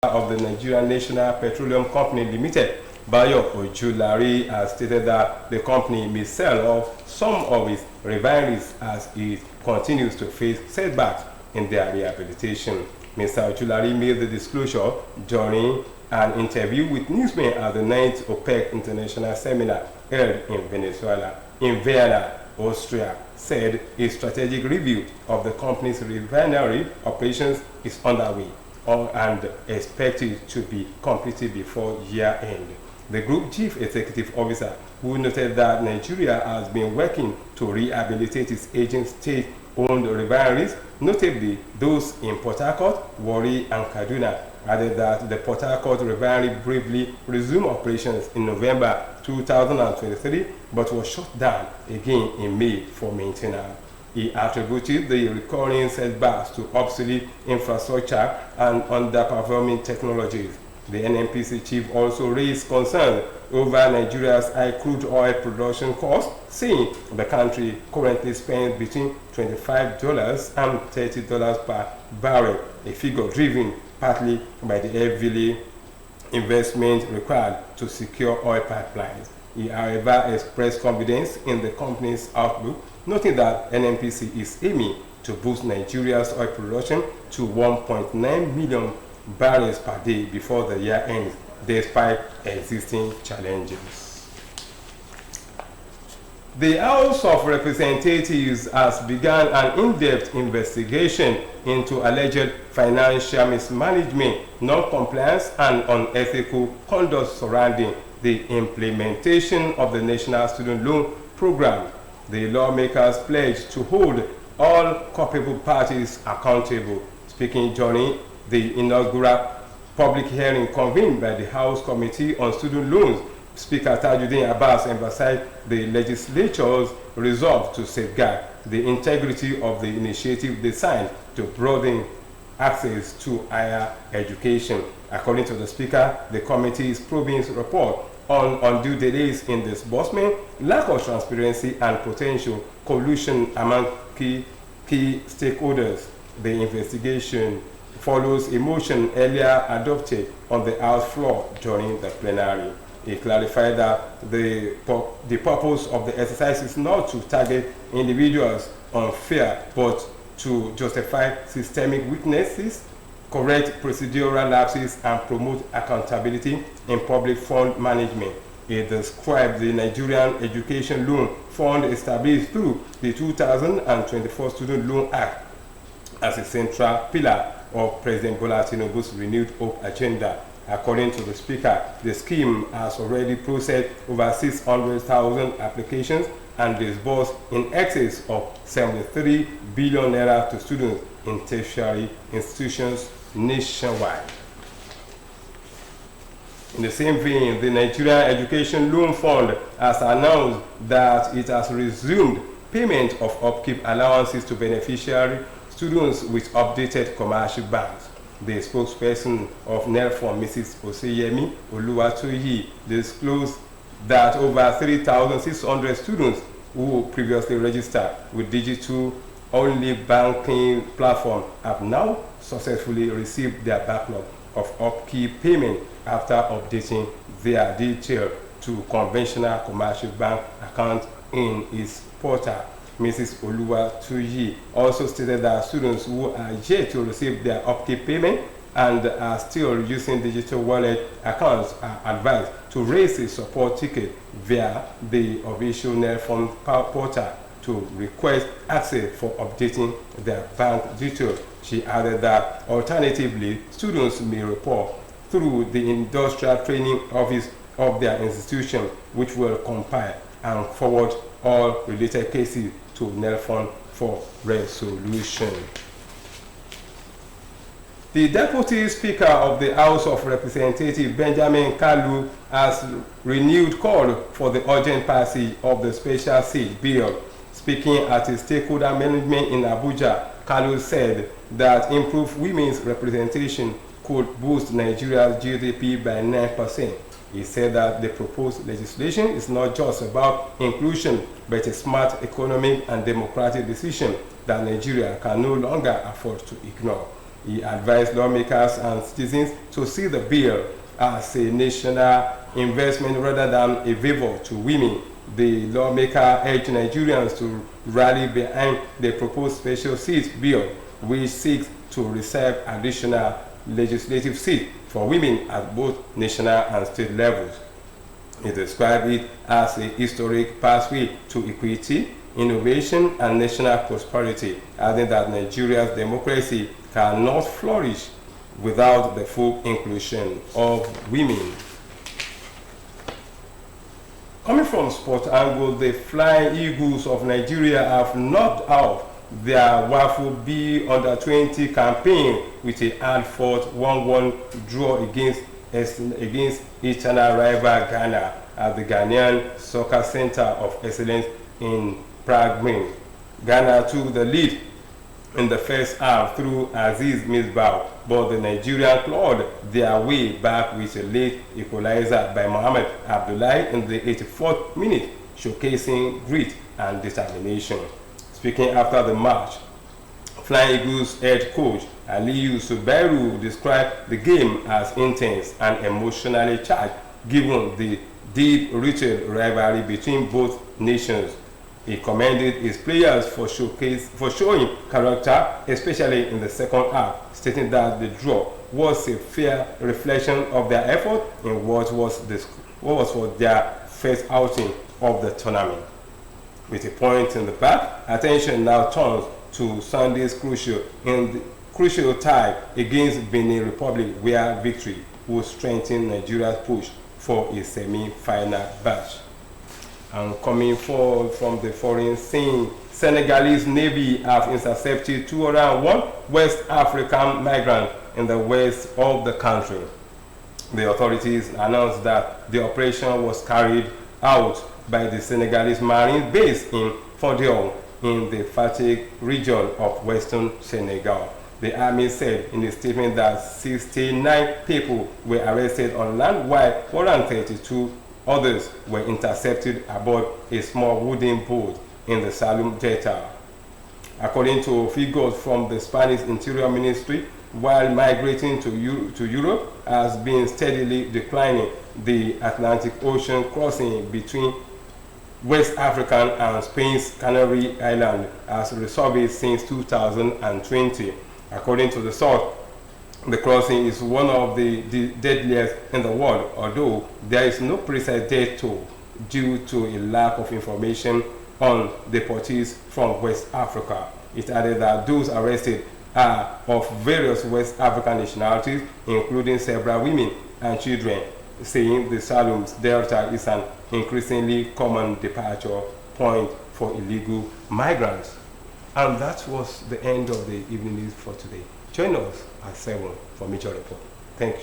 of the Nigerian National Petroleum Company Limited, Bayo Ojulari, has stated that the company may sell off some of its refineries as it continues to face setbacks in their rehabilitation. Mr. Ojulari made the disclosure during an interview with newsmen at the 9th OPEC International Seminar held in Venezuela. In Vienna, Austria, said a strategic review of the company's refinery operations is underway and expected to be completed before year-end. The group chief executive officer, who noted that Nigeria has been working to rehabilitate its aging state-owned refineries, notably those in Port Harcourt, Warri, and Kaduna, added that the Port Harcourt refinery briefly resumed operations in November 2023, but was shut down again in May for maintenance. He attributed the recurring setbacks to obsolete infrastructure and underperforming technologies. The NNPC chief also raised concerns over Nigeria's high crude oil production costs, saying the country currently spends between $25 and $30 per barrel, a figure driven partly by the heavy investment required to secure oil pipelines. He, however, expressed confidence in the company's outlook, noting that NNPC is aiming to boost Nigeria's oil production to 1.9 million barrels per day before the year ends, despite existing challenges. The House of Representatives has begun an in-depth investigation into alleged financial mismanagement, non-compliance, and unethical conduct surrounding the implementation of the National Student Loan Program. The lawmakers pledged to hold all culpable parties accountable. Speaking during the inaugural public hearing convened by the House Committee on Student Loans, Speaker Tajuddin Abbas emphasized the legislature's resolve to safeguard the integrity of the initiative designed to broaden access to higher education. According to the Speaker, the committee is probing its report on undue delays in disbursement, lack of transparency, and potential collusion among key stakeholders. The investigation follows a motion earlier adopted on the House floor during the plenary. He clarified that the purpose of the exercise is not to target individuals unfair, but to justify systemic weaknesses, correct procedural lapses, and promote accountability in public fund management. He described the Nigerian Education Loan Fund established through the 2024 Student Loan Act as a central pillar of President Bola Tinubu's renewed hope agenda. According to the Speaker, the scheme has already processed over 600,000 applications and disbursed in excess of 73 billion naira to students in tertiary institutions nationwide. In the same vein, the Nigerian Education Loan Fund has announced that it has resumed payment of upkeep allowances to beneficiary students with updated commercial banks. The spokesperson of NELFON, Mrs. Oseyemi Oluwatoyi, disclosed that over 3,600 students who previously registered with digital-only banking platform have now successfully received their backlog of upkeep payment after updating their detail to conventional commercial bank account in its portal. Mrs. Oluwatoyi also stated that students who are yet to receive their upkeep payment and are still using digital wallet accounts are advised to raise a support ticket via the official NELFON portal to request access for updating their bank details. She added that alternatively, students may report through the industrial training office of their institution, which will compile and forward all related cases to NELFON for resolution. The Deputy Speaker of the House of Representatives, Benjamin Kalu, has renewed call for the urgent passage of the Special Seat Bill. Speaking at a stakeholder management in Abuja, Kalu said that improved women's representation could boost Nigeria's GDP by 9%. He said that the proposed legislation is not just about inclusion, but a smart economic and democratic decision that Nigeria can no longer afford to ignore. He advised lawmakers and citizens to see the bill as a national investment rather than a favor to women. The lawmaker urged Nigerians to rally behind the proposed special seat bill, which seeks to reserve additional legislative seats for women at both national and state levels. He described it as a historic pathway to equity, innovation, and national prosperity, adding that Nigeria's democracy cannot flourish without the full inclusion of women. Coming from sport angle, the Flying Eagles of Nigeria have knocked out their WAFU B under-20 campaign with a hard-fought 1-1 draw against eternal rival Ghana at the Ghanaian Soccer Center of Excellence in Prague. Ghana took the lead in the first half through Aziz Misbah, but the Nigerian clawed their way back with a late equalizer by Mohamed Abdullahi in the 84th minute, showcasing grit and determination. Speaking after the match, Flying Eagles head coach Aliyu Subairu described the game as intense and emotionally charged given the deep-rooted rivalry between both nations. He commended his players for showing character, especially in the second half, stating that the draw was a fair reflection of their effort in what was for their first outing of the tournament. With a point in the back, attention now turns to Sunday's crucial tie against Benin Republic, where victory will strengthen Nigeria's push for a semi-final batch. And coming forward from the foreign scene, Senegalese Navy have intercepted 201 West African migrants in the west of the country. The authorities announced that the operation was carried out by the Senegalese Marine base in Fondion in the Fatigue region of western Senegal. The army said in a statement that 69 people were arrested on land while 132 others were intercepted aboard a small wooden boat in the Salum Delta. According to figures from the Spanish Interior Ministry, while migrating to Europe has been steadily declining, the Atlantic Ocean crossing between West African and Spain's Canary Island has resurfaced since 2020. According to the source, the crossing is one of the deadliest in the world, although there is no precise death toll due to a lack of information on deportees from West Africa. It added that those arrested are of various West African nationalities, including several women and children, saying the Salum's Delta is an increasingly common departure point for illegal migrants. And that was the end of the evening news for today. Join us at 7 for Major Report. Thank you.